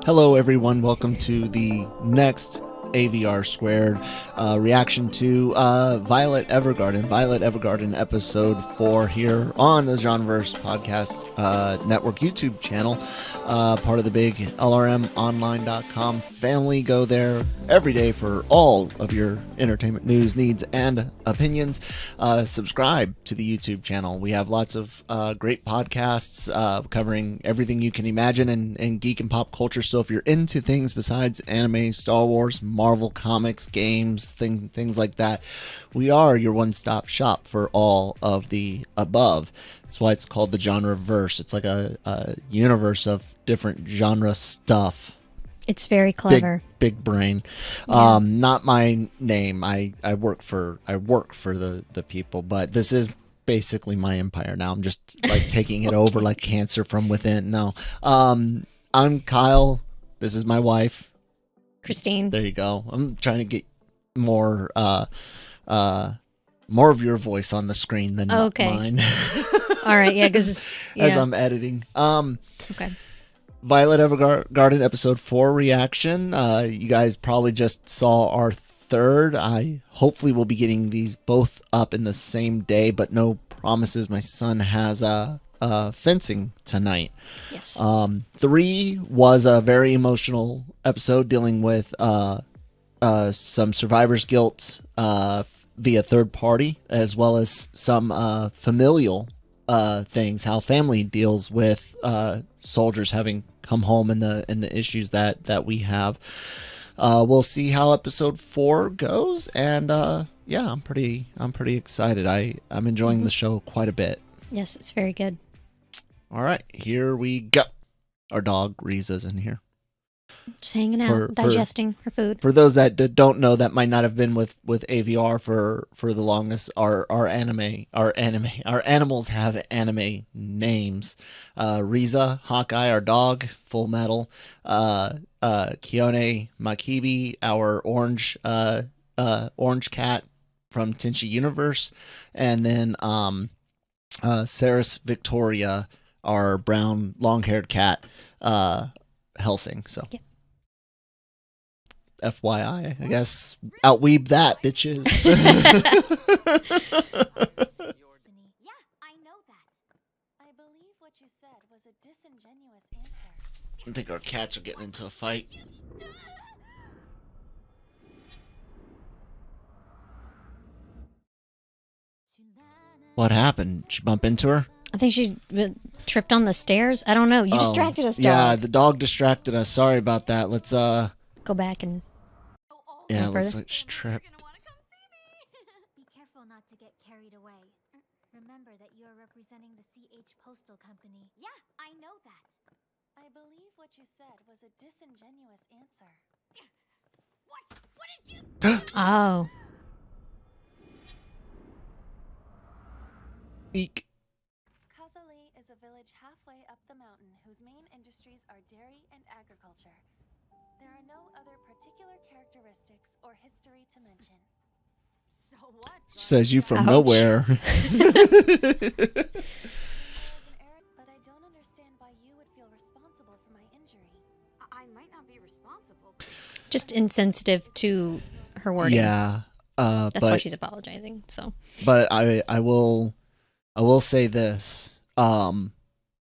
Hello everyone, welcome to the next AVR squared reaction to Violet Evergarden episode 4 here on the Genreverse Podcast Network YouTube channel, part of the big LRMonline.com family. Go there every day for all of your entertainment news, needs, and opinions. Subscribe to the YouTube channel. We have lots of great podcasts covering everything you can imagine in geek and pop culture. So if you're into things besides anime, Star Wars, Marvel comics, games, things like that, we are your one-stop shop for all of the above. That's why it's called the Genreverse. It's like a universe of different genre stuff. It's very clever. Big brain. Yeah. Not my name. I work for the people, but this is basically my empire now. I'm just like taking it over like cancer from within. No. I'm Kyle. This is my wife, Christine. There you go. I'm trying to get more of your voice on the screen than mine. All right, yeah, because as I'm editing. Okay. Violet Evergarden episode 4 reaction. You guys probably just saw our third. I hopefully will be getting these both up in the same day, but no promises. My son has fencing tonight. Yes. 3 was a very emotional episode dealing with some survivor's guilt via third party, as well as some familial things, how family deals with soldiers having come home and the issues that we have. We'll see how episode 4 goes, and yeah, I'm pretty excited. I'm enjoying the show quite a bit. Yes, it's very good. All right, here we go. Our dog Riza's in here. Just hanging out, digesting her food. For those that don't know, that might not have been with AVR for the longest. Our animals have anime names. Riza, Hawkeye, our dog, Full Metal. Kione Makibi, our orange cat from Tenchi Universe, and then Saris Victoria, our brown long-haired cat, Helsing. So yeah. FYI, I guess outweeb that, bitches. Yeah, I know that. I believe what you said was a disingenuous answer. I think our cats are getting into a fight. What happened? Did you bump into her? I think she tripped on the stairs. I don't know. You distracted us, dog. Yeah, the dog distracted us. Sorry about that. Let's go back and yeah, it looks like she tripped. Be careful not to get carried away. Remember that you are representing the CH Postal Company. Yeah, I know that. I believe what you said was a disingenuous answer. What? What did you Oh. Eek. Kazali is a village halfway up the mountain whose main industries are dairy and agriculture. There are no other particular characteristics or history to mention. So what? Says you from Ouch. nowhere. But I don't understand why you would feel responsible for my injury. I might not be responsible. Just insensitive to her wording. Yeah. That's why she's apologizing. So. But I will say this.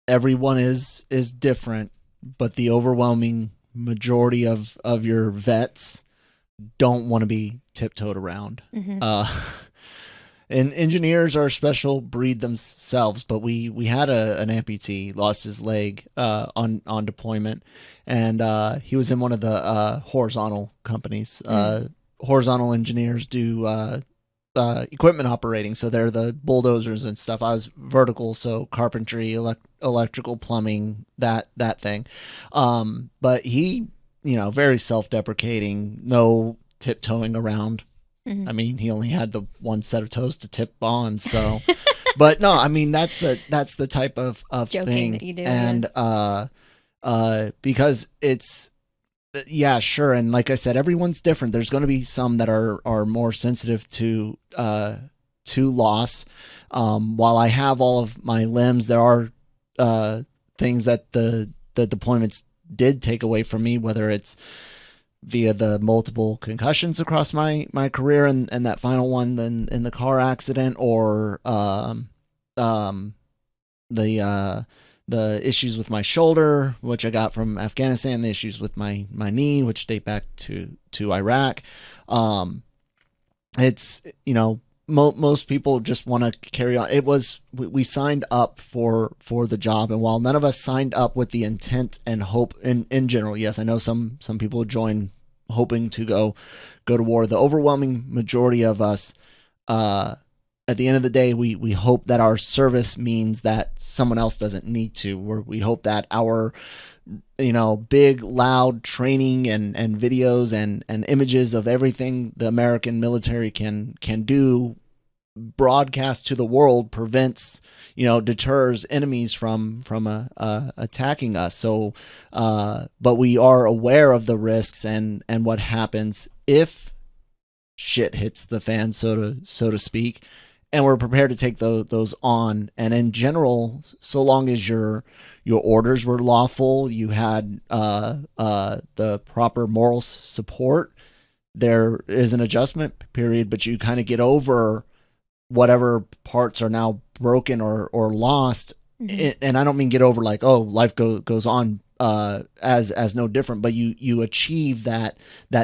Everyone is different, but the overwhelming majority of your vets don't want to be tiptoed around. Mm-hmm. And engineers are a special breed themselves, but we had an amputee lost his leg on deployment, and he was in one of the horizontal companies. Horizontal engineers do equipment operating, so they're the bulldozers and stuff. I was vertical, so carpentry, electrical, plumbing, that thing. But he, very self-deprecating, no tiptoeing around. Mm-hmm. I mean, he only had the one set of toes to tip on, so. But no, I mean that's the type of Joking thing that you do, and because it's. Yeah, sure. And like I said, everyone's different. There's going to be some that are more sensitive to loss. While I have all of my limbs, there are things that the deployments did take away from me, whether it's via the multiple concussions across my career and that final one then in the car accident, or the issues with my shoulder, which I got from Afghanistan, the issues with my knee, which date back to Iraq. It's, you know, most people just want to carry on. It was, we signed up for the job, and while none of us signed up with the intent and hope in general, yes, I know some people join hoping to go to war. The overwhelming majority of us, at the end of the day, we hope that our service means that someone else doesn't need to. We hope that our, you know, big, loud training and videos and images of everything the American military can do, broadcast to the world, prevents, you know, deters enemies from attacking us. So, but we are aware of the risks and what happens if shit hits the fan, so to speak, and we're prepared to take those on. And in general, so long as your orders were lawful, you had the proper moral support, there is an adjustment period, but you kind of get over whatever parts are now broken or lost. Mm-hmm. And I don't mean get over like, oh, life goes on as no different, but you achieve that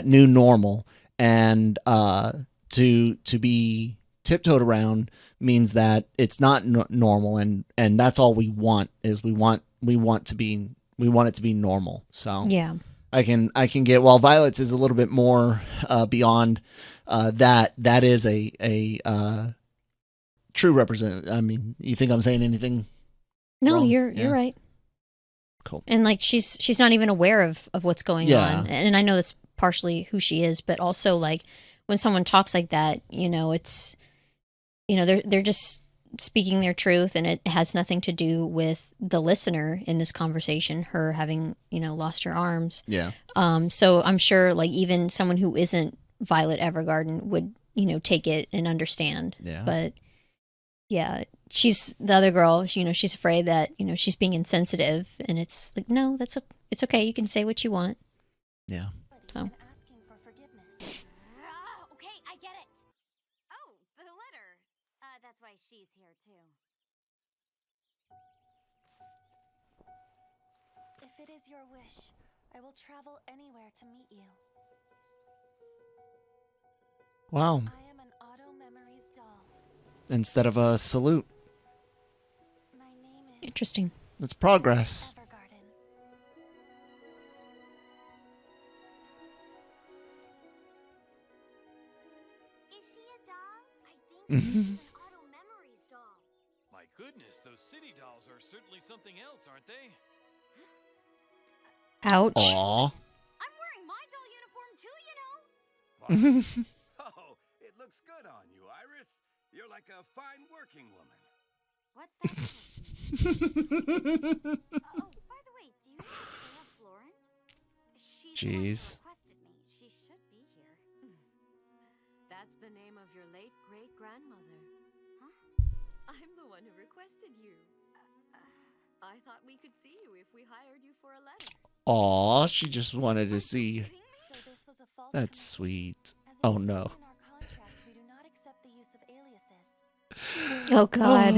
new normal. And to be tiptoed around means that it's not normal, and that's all we want, is we want it to be normal. So yeah, I can get, while Violet's is a little bit more beyond that is a true representative. I mean, you think I'm saying anything no wrong? You're right. Cool. And like she's not even aware of what's going on, and I know that's partially who she is, but also like when someone talks like that, you know, it's, you know, they're just speaking their truth, and it has nothing to do with the listener in this conversation, her having, you know, lost her arms. Yeah. So I'm sure like even someone who isn't Violet Evergarden would, you know, take it and understand. Yeah. But yeah, she's the other girl, you know, she's afraid that, you know, she's being insensitive, and it's like, no, it's okay. You can say what you want. Yeah. So. Asking for forgiveness. Okay, I get it. Oh, the letter. That's why she's here too. If it is your wish, I will travel anywhere to meet you. Wow. I am an Auto Memories doll. Instead of a salute. My name is Interesting. It's progress. Evergarden. Is she a doll? I think she's an Auto Memories doll. My goodness, those city dolls are certainly something else, aren't they? Ouch. Aw. I'm wearing my doll uniform too, you know. Oh, it looks good on you, Iris. You're like a fine working woman. What's that supposed to mean? Oh, by the way, do you know Sarah Florent? She's the one who Jeez. requested me. She should be here. That's the name of your late great-grandmother. Huh? I'm the one who requested you. I thought we could see you if we hired you for a letter. Aw, she just wanted to see. So this was a false That's connection. sweet. As Oh, it's no. written in our contract, we do not accept the use of aliases. Oh God.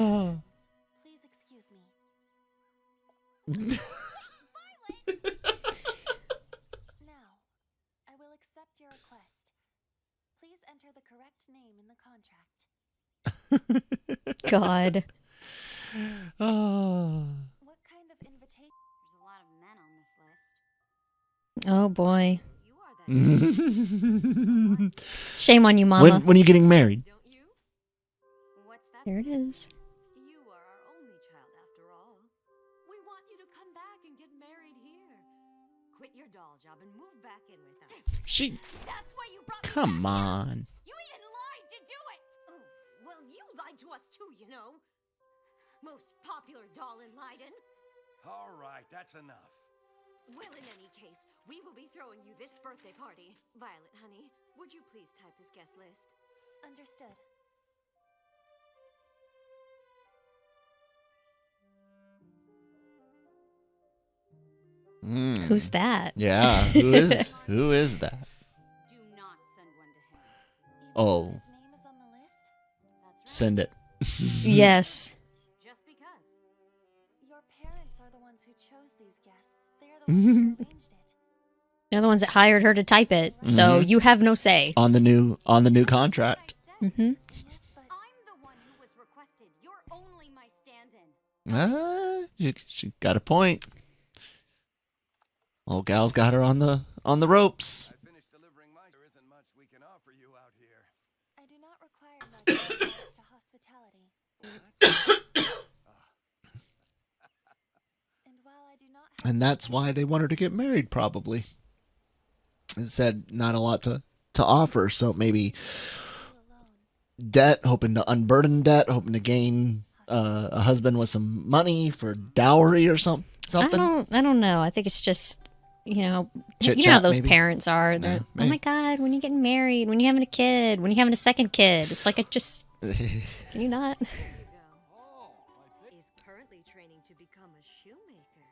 Please excuse me. Now, I will accept your request. Please enter the correct name in the contract. God. Oh. What kind of invitation? There's a lot of men on this list. Oh boy. You are that. Shame on you, Mama. When are you getting married? Don't you? What's that? There it is. You are our only child after all. We want you to come back and get married here. Quit your doll job and move back in with us. She. That's why you brought me Come back here. on. You even lied to do it. Oh, well, you lied to us too, you know. Most popular doll in Leiden. All right, that's enough. Well, in any case, we will be throwing you this birthday party. Violet, honey, would you please type this guest list? Understood. Who's that? Yeah, who is that? Do not send one to him. Oh, His name is on the list? That's right. send it. Yes. Just because. Your parents are the ones who chose these guests. They're the ones who arranged it. They're the ones that hired her to type it. So you have no say. On the new contract. Mm-hmm. Yes, but I'm the one who was requested. You're only my stand-in. She got a point. Old gal's got her on the ropes. I finished delivering mine. There isn't much we can offer you out here. I do not require much when it comes to hospitality. And while I do not have And that's why they want her to get married, probably. It said not a lot to offer, so maybe you alone, debt, hoping to unburden debt, hoping to gain a husband with some money for dowry or something. I don't know. I think it's just, you know how Chit-chat, those maybe? parents are. They're, oh maybe. my God, when you getting married, when you having a kid, when you having a second kid. It's like, can you not? There you go. He's currently training to become a shoemaker.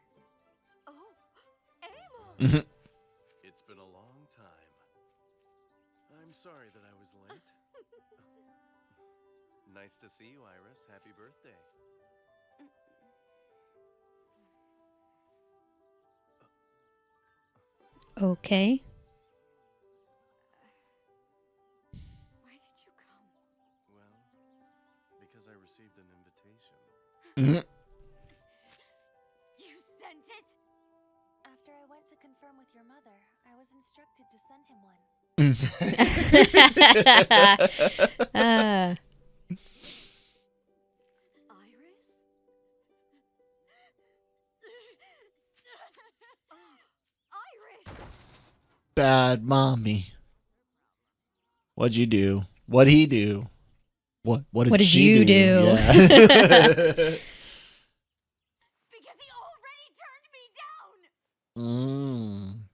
Oh, Amon! It's been a long time. I'm sorry that I was late. Nice to see you, Iris. Happy birthday. Okay. Why did you come? Well, because I received an invitation. You sent it? after I went to confirm with your mother, I was instructed to send him one. Iris? Iris! Bad mommy. What'd you do? What'd he do? What did did she you do? Yeah. Because he already turned me down!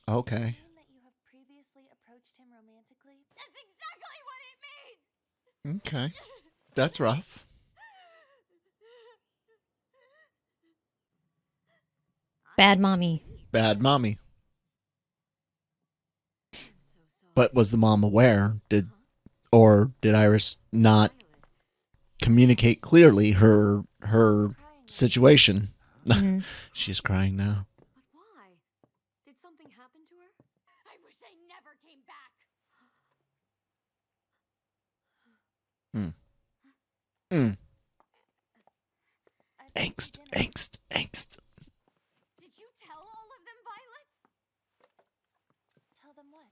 Okay. Mean that you have previously approached him romantically? That's exactly what it means! Okay. That's rough. Bad mommy. Bad mommy. I'm so sorry. But was the mom aware? Did Iris not communicate clearly her Crying. situation? Mhm. She's crying now. But why? Did something happen to her? I wish I never came back! I'd like Angst, dinner. angst. Did you tell all of them, Violet? Tell them what?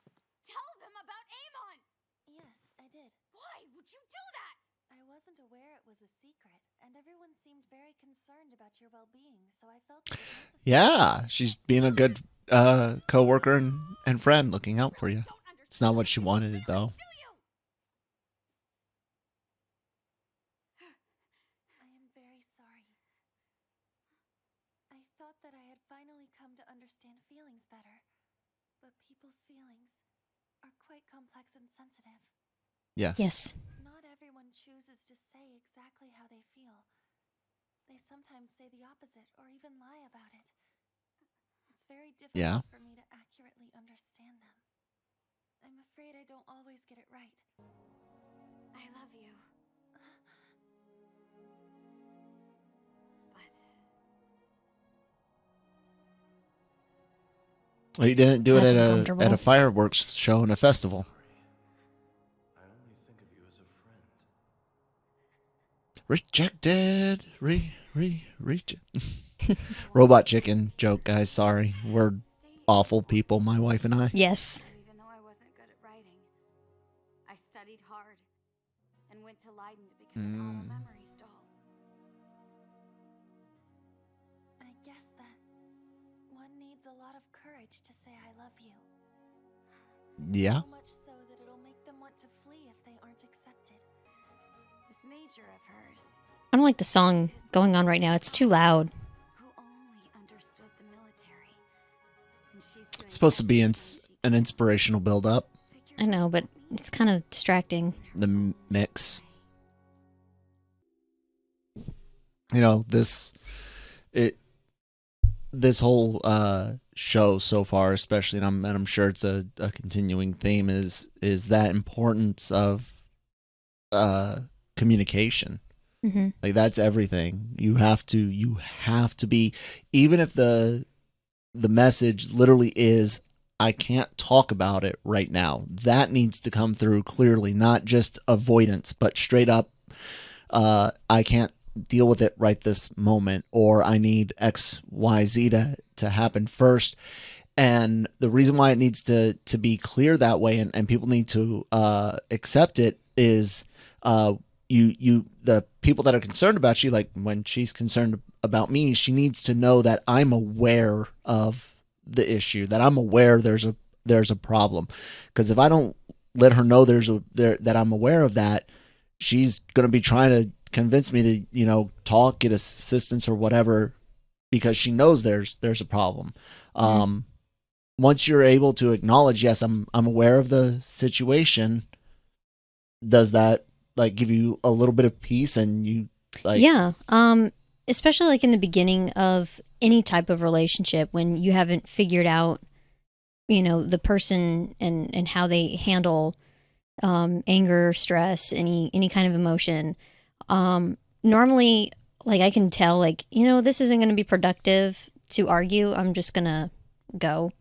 Tell them about Amon! Yes, I did. Why would you do that? I wasn't aware it was a secret, and everyone seemed very concerned about your well-being, so I felt it was necessary. Yeah, she's being a good co-worker and friend, looking out for you. Don't It's not what understand she wanted, feelings, though. do you? I am very sorry. I thought that I had finally come to understand feelings better, but people's feelings are quite complex and sensitive. Yes. Yes. Not everyone chooses to say exactly how they feel. They sometimes say the opposite or even lie about it. It's very difficult Yeah. for me to accurately understand them. I'm afraid I don't always get it right. I love you. But Well, you didn't do it That's at uncomfortable. a fireworks show and a festival. I only think of you as a friend. Rejected. Robot chicken joke, guys. Sorry. We're awful people, my wife and I. Yes. even though I wasn't good at writing, I studied hard and went to Leiden to become an Alma Memories doll. I guess that one needs a lot of courage to say I love you. Yeah. So much so that it'll make them want to flee if they aren't accepted. This major of hers, I don't like the song going on right now. It's too loud. who only understood the military. And she's doing It's supposed to be everything she an can inspirational build-up. to figure I know, but it's kind of distracting. The mix. You know, this whole show so far, especially, and I'm sure it's a continuing theme, is that importance of communication. Mm-hmm. Like, that's everything. You have to be, even if the message literally is, I can't talk about it right now. That needs to come through clearly, not just avoidance, but straight up, I can't deal with it right this moment, or I need X, Y, Z to happen first. And the reason why it needs to be clear that way, and people need to accept it, is the people that are concerned about you, like when she's concerned about me, she needs to know that I'm aware of the issue, that I'm aware there's a problem. Because if I don't let her know that I'm aware of that, she's going to be trying to convince me to, talk, get assistance or whatever, because she knows there's a problem. Mm-hmm. Once you're able to acknowledge, yes, I'm aware of the situation, does that like give you a little bit of peace? And you like, yeah, especially like in the beginning of any type of relationship, when you haven't figured out, the person and how they handle anger, stress, any kind of emotion. Normally, like, I can tell, like, this isn't going to be productive to argue. I'm just going to go.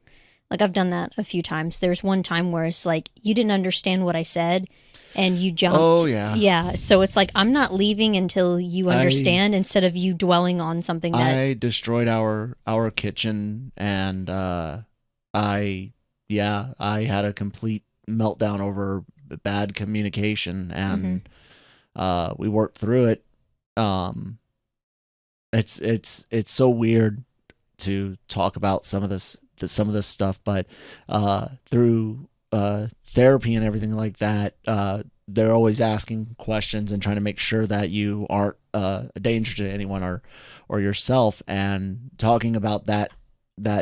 Like, I've done that a few times. There's one time where it's like, you didn't understand what I said and you jumped. Oh, yeah. Yeah. So it's like, I'm not leaving until you understand, instead of you dwelling on something that... I destroyed our kitchen, and I had a complete meltdown over bad communication, and we worked through it. It's so weird to talk about some of this stuff, but through therapy and everything like that, they're always asking questions and trying to make sure that you aren't a danger to anyone or yourself. And talking about that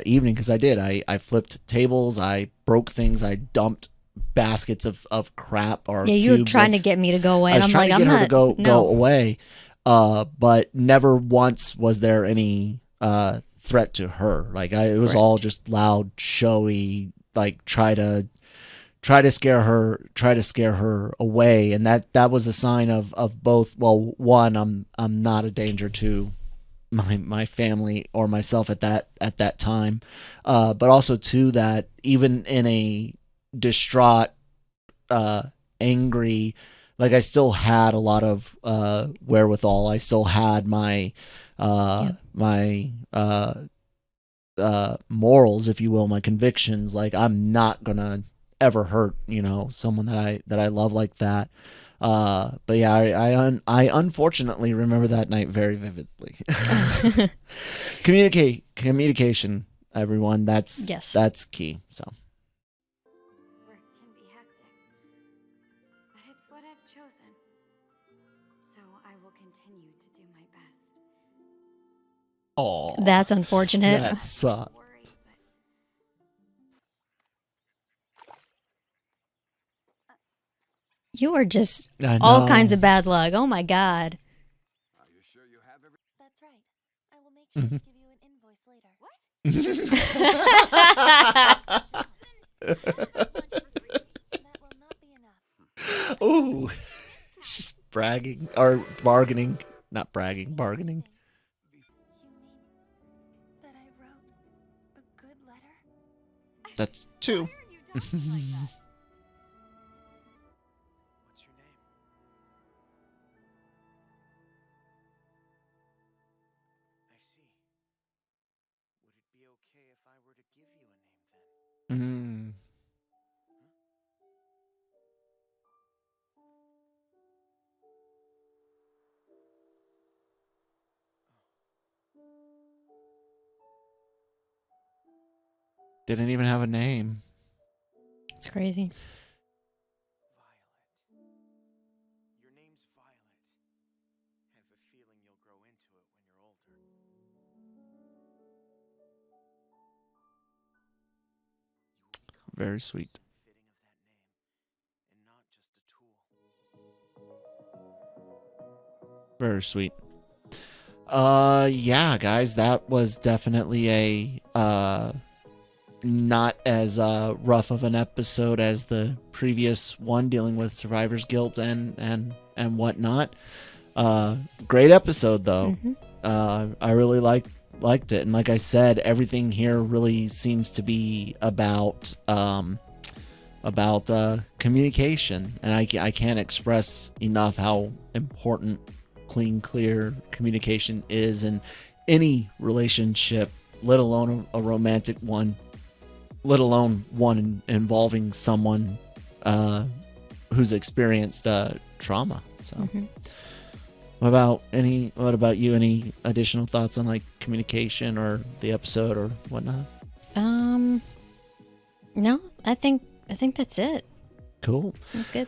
evening, because I flipped tables, I broke things, I dumped baskets of crap, or you were trying to get me to go away. I was trying to get her to go away, but never once was there any threat to her. Like, it was all just loud, showy, like try to scare her away. And that was a sign of both. Well, one, I'm not a danger to my family or myself at that time, but also two, that even in a distraught, angry, like, I still had a lot of wherewithal. I still had my morals, if you will, my convictions. Like, I'm not gonna ever hurt someone that I love like that. But yeah, I unfortunately remember that night very vividly. Communication, everyone. That's key. So work can be hectic, but it's what I've chosen, so I will continue to do my best. Oh, that's unfortunate. That sucked. You are just all kinds of bad luck. Oh my God. Are you sure you have everything? That's right. I will make sure to give you an invoice later. What? That will not be enough. Ooh, just bragging or bargaining. Not bragging, bargaining. You mean that I wrote a good letter? That's two. Why are you talking like that? What's your name? I see. Would it be okay if I were to give you a name then? Didn't even have a name. It's crazy. Violet. Your name's Violet. I have a feeling you'll grow into it when you're older. You will become Very sweet. fitting of that name, and not just a tool. Very sweet. Yeah, guys, that was definitely a not as rough of an episode as the previous one dealing with survivor's guilt and whatnot. Great episode though. I really liked it, and like I said, everything here really seems to be about communication, and I can't express enough how important clean, clear communication is in any relationship, let alone a romantic one, let alone one involving someone who's experienced trauma. So what about you? Any additional thoughts on like communication or the episode or whatnot? No, I think that's it. Cool. That's good.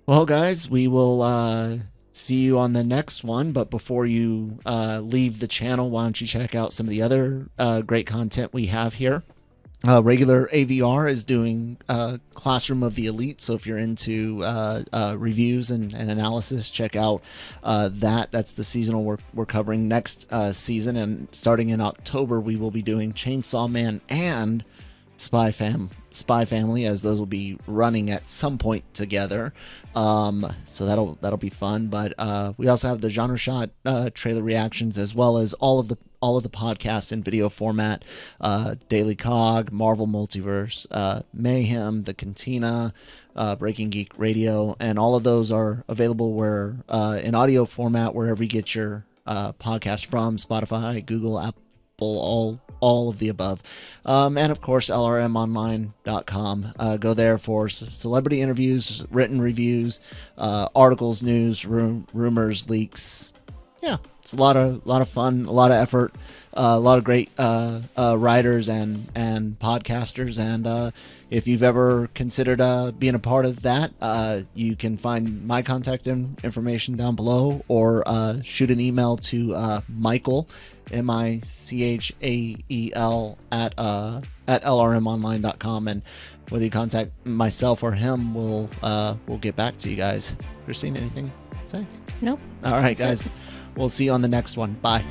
Well, guys, we will see you on the next one. But before you leave the channel, why don't you check out some of the other great content we have here. Regular AVR is doing Classroom of the Elite, so if you're into reviews and analysis, check out that. That's the seasonal we're covering next season, and starting in October, we will be doing Chainsaw Man and Spy Family, as those will be running at some point together. So that'll be fun. But we also have the Genre Shot trailer reactions, as well as all of the podcasts in video format, Daily Cog, Marvel Multiverse, Mayhem, The Cantina, Breaking Geek Radio, and all of those are available where in audio format wherever you get your podcast from, Spotify, Google, Apple, all of the above. And of course, lrmonline.com. Go there for celebrity interviews, written reviews, articles, news, rumors, leaks. Yeah, it's a lot of fun, a lot of effort, a lot of great writers and podcasters. And if you've ever considered being a part of that, you can find my contact information down below, or shoot an email to Michael, Michael at lrmonline.com, and whether you contact myself or him, we'll get back to you guys. Christine, anything to say? Nope. All right, guys. We'll see you on the next one. Bye.